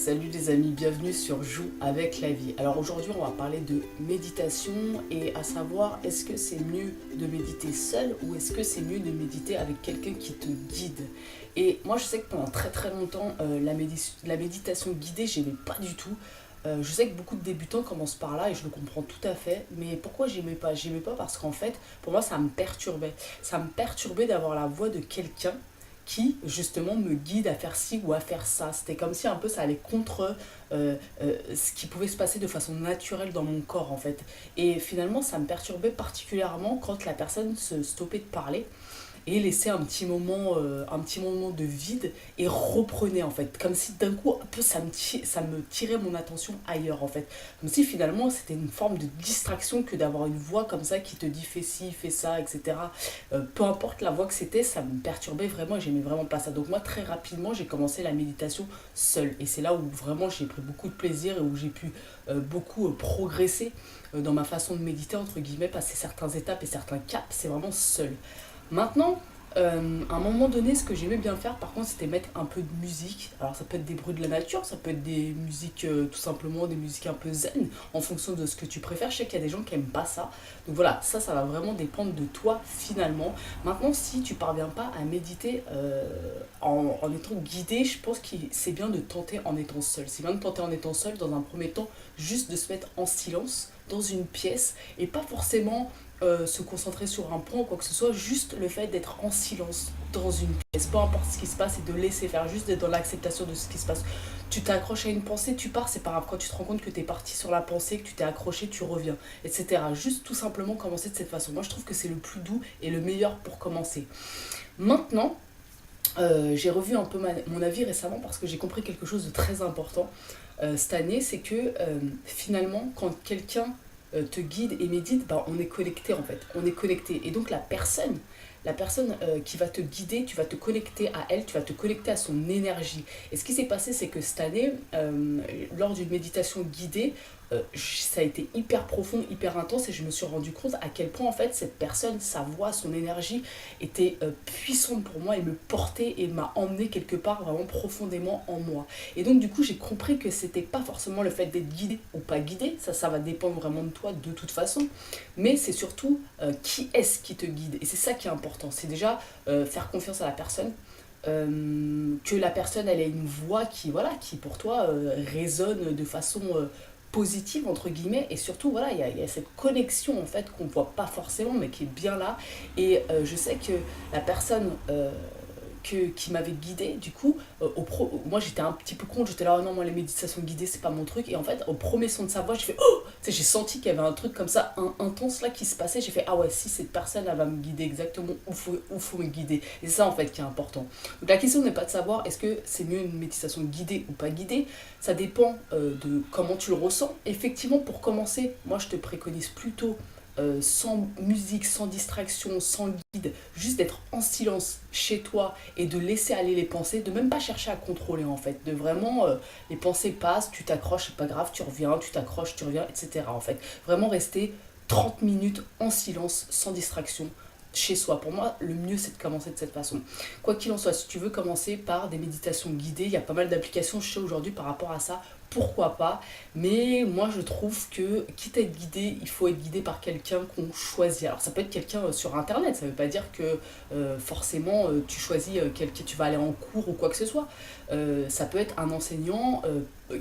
Salut les amis, bienvenue sur Joue avec la vie. Alors aujourd'hui on va parler de méditation et à savoir est-ce que c'est mieux de méditer seul ou est-ce que c'est mieux de méditer avec quelqu'un qui te guide. Et moi je sais que pendant très longtemps la méditation guidée j'aimais pas du tout. Je sais que beaucoup de débutants commencent par là et je le comprends tout à fait, mais pourquoi j'aimais pas? J'aimais pas parce qu'en fait pour moi ça me perturbait. Ça me perturbait d'avoir la voix de quelqu'un qui justement me guide à faire ci ou à faire ça. C'était comme si un peu ça allait contre ce qui pouvait se passer de façon naturelle dans mon corps en fait. Et finalement ça me perturbait particulièrement quand la personne se stoppait de parler et laissait un petit moment de vide et reprenait en fait. Comme si d'un coup un peu ça me tirait mon attention ailleurs en fait. Comme si finalement c'était une forme de distraction que d'avoir une voix comme ça qui te dit fais ci, fais ça, etc. Peu importe la voix que c'était, ça me perturbait vraiment et j'aimais vraiment pas ça. Donc moi très rapidement j'ai commencé la méditation seule. Et c'est là où vraiment j'ai pris beaucoup de plaisir et où j'ai pu beaucoup progresser dans ma façon de méditer, entre guillemets, passer certaines étapes et certains caps, c'est vraiment seul. Maintenant, à un moment donné, ce que j'aimais bien faire, par contre, c'était mettre un peu de musique. Alors, ça peut être des bruits de la nature, ça peut être des musiques, tout simplement, des musiques un peu zen, en fonction de ce que tu préfères. Je sais qu'il y a des gens qui aiment pas ça. Donc voilà, ça va vraiment dépendre de toi, finalement. Maintenant, si tu parviens pas à méditer en étant guidé, je pense que c'est bien de tenter en étant seul. C'est bien de tenter en étant seul, dans un premier temps, juste de se mettre en silence, dans une pièce, et pas forcément se concentrer sur un point ou quoi que ce soit, juste le fait d'être en silence dans une pièce, peu importe ce qui se passe, et de laisser faire, juste d'être dans l'acceptation de ce qui se passe. Tu t'accroches à une pensée, tu pars, c'est pas grave. Quand tu te rends compte que t'es parti sur la pensée, que tu t'es accroché, tu reviens, etc. Juste tout simplement commencer de cette façon. Moi je trouve que c'est le plus doux et le meilleur pour commencer. Maintenant, j'ai revu un peu mon avis récemment parce que j'ai compris quelque chose de très important cette année, c'est que finalement, quand quelqu'un te guide et médite, bah, on est connecté en fait. On est connecté. Et donc la personne qui va te guider, tu vas te connecter à elle, tu vas te connecter à son énergie. Et ce qui s'est passé, c'est que cette année, lors d'une méditation guidée, ça a été hyper profond, hyper intense et je me suis rendu compte à quel point en fait cette personne, sa voix, son énergie était puissante pour moi et me portait et m'a emmené quelque part vraiment profondément en moi. Et donc du coup j'ai compris que c'était pas forcément le fait d'être guidé ou pas guidé, ça va dépendre vraiment de toi de toute façon, mais c'est surtout qui est-ce qui te guide. Et c'est ça qui est important, c'est déjà faire confiance à la personne, que la personne elle ait une voix qui voilà qui pour toi résonne de façon positive entre guillemets, et surtout voilà il y a cette connexion en fait qu'on voit pas forcément mais qui est bien là. Et je sais que la personne qui m'avait guidée, du coup, moi j'étais un petit peu con, j'étais là, oh non, moi les méditations guidées c'est pas mon truc, et en fait, au premier son de sa voix, j'ai fait, oh, tu sais, j'ai senti qu'il y avait un truc comme ça, intense là qui se passait, j'ai fait, ah ouais, si cette personne elle va me guider exactement où faut me guider, et c'est ça en fait qui est important. Donc la question n'est pas de savoir est-ce que c'est mieux une méditation guidée ou pas guidée, ça dépend de comment tu le ressens. Effectivement, pour commencer, moi je te préconise plutôt sans musique, sans distraction, sans guide, juste d'être en silence chez toi et de laisser aller les pensées, de même pas chercher à contrôler en fait, de vraiment, les pensées passent, tu t'accroches, c'est pas grave, tu reviens, tu t'accroches, tu reviens, etc. En fait, vraiment rester 30 minutes en silence, sans distraction, chez soi. Pour moi, le mieux c'est de commencer de cette façon. Quoi qu'il en soit, si tu veux commencer par des méditations guidées, il y a pas mal d'applications, je sais aujourd'hui par rapport à ça, pourquoi pas. Mais moi je trouve que quitte à être guidé, il faut être guidé par quelqu'un qu'on choisit. Alors ça peut être quelqu'un sur internet, ça veut pas dire que forcément tu choisis quelqu'un, tu vas aller en cours ou quoi que ce soit. Ça peut être un enseignant,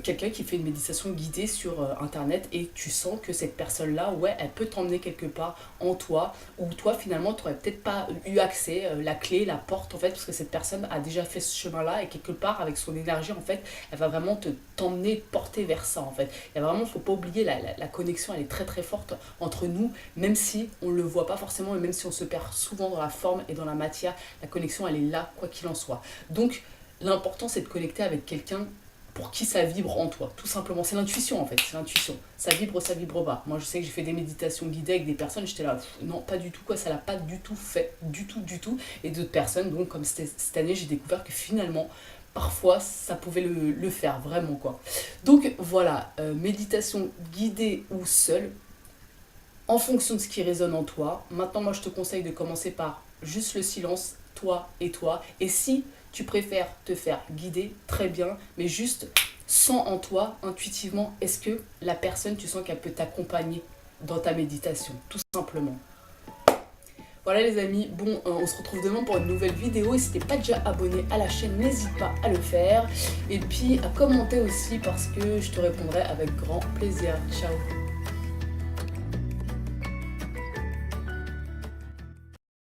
quelqu'un qui fait une méditation guidée sur internet et tu sens que cette personne là, ouais, elle peut t'emmener quelque part en toi, ou toi finalement tu n'aurais peut-être pas eu accès, la clé, la porte en fait, parce que cette personne a déjà fait ce chemin là et quelque part avec son énergie en fait elle va vraiment t'emmener, te porter vers ça en fait. Il y a vraiment, faut pas oublier, la connexion elle est très forte entre nous, même si on le voit pas forcément et même si on se perd souvent dans la forme et dans la matière, la connexion elle est là quoi qu'il en soit. Donc l'important c'est de connecter avec quelqu'un pour qui ça vibre en toi, tout simplement. C'est l'intuition en fait, c'est l'intuition. Ça vibre pas. Moi je sais que j'ai fait des méditations guidées avec des personnes, j'étais là, non, pas du tout, quoi, ça l'a pas du tout fait, du tout. Et d'autres personnes, donc comme cette année, j'ai découvert que finalement, parfois, ça pouvait le faire, vraiment, quoi. Donc voilà, méditation guidée ou seule, en fonction de ce qui résonne en toi. Maintenant, moi je te conseille de commencer par juste le silence, toi et toi. Et si tu préfères te faire guider, très bien, mais juste sens en toi, intuitivement, est-ce que la personne, tu sens qu'elle peut t'accompagner dans ta méditation, tout simplement. Voilà les amis, bon, on se retrouve demain pour une nouvelle vidéo. Et si t'es pas déjà abonné à la chaîne, n'hésite pas à le faire. Et puis à commenter aussi parce que je te répondrai avec grand plaisir. Ciao.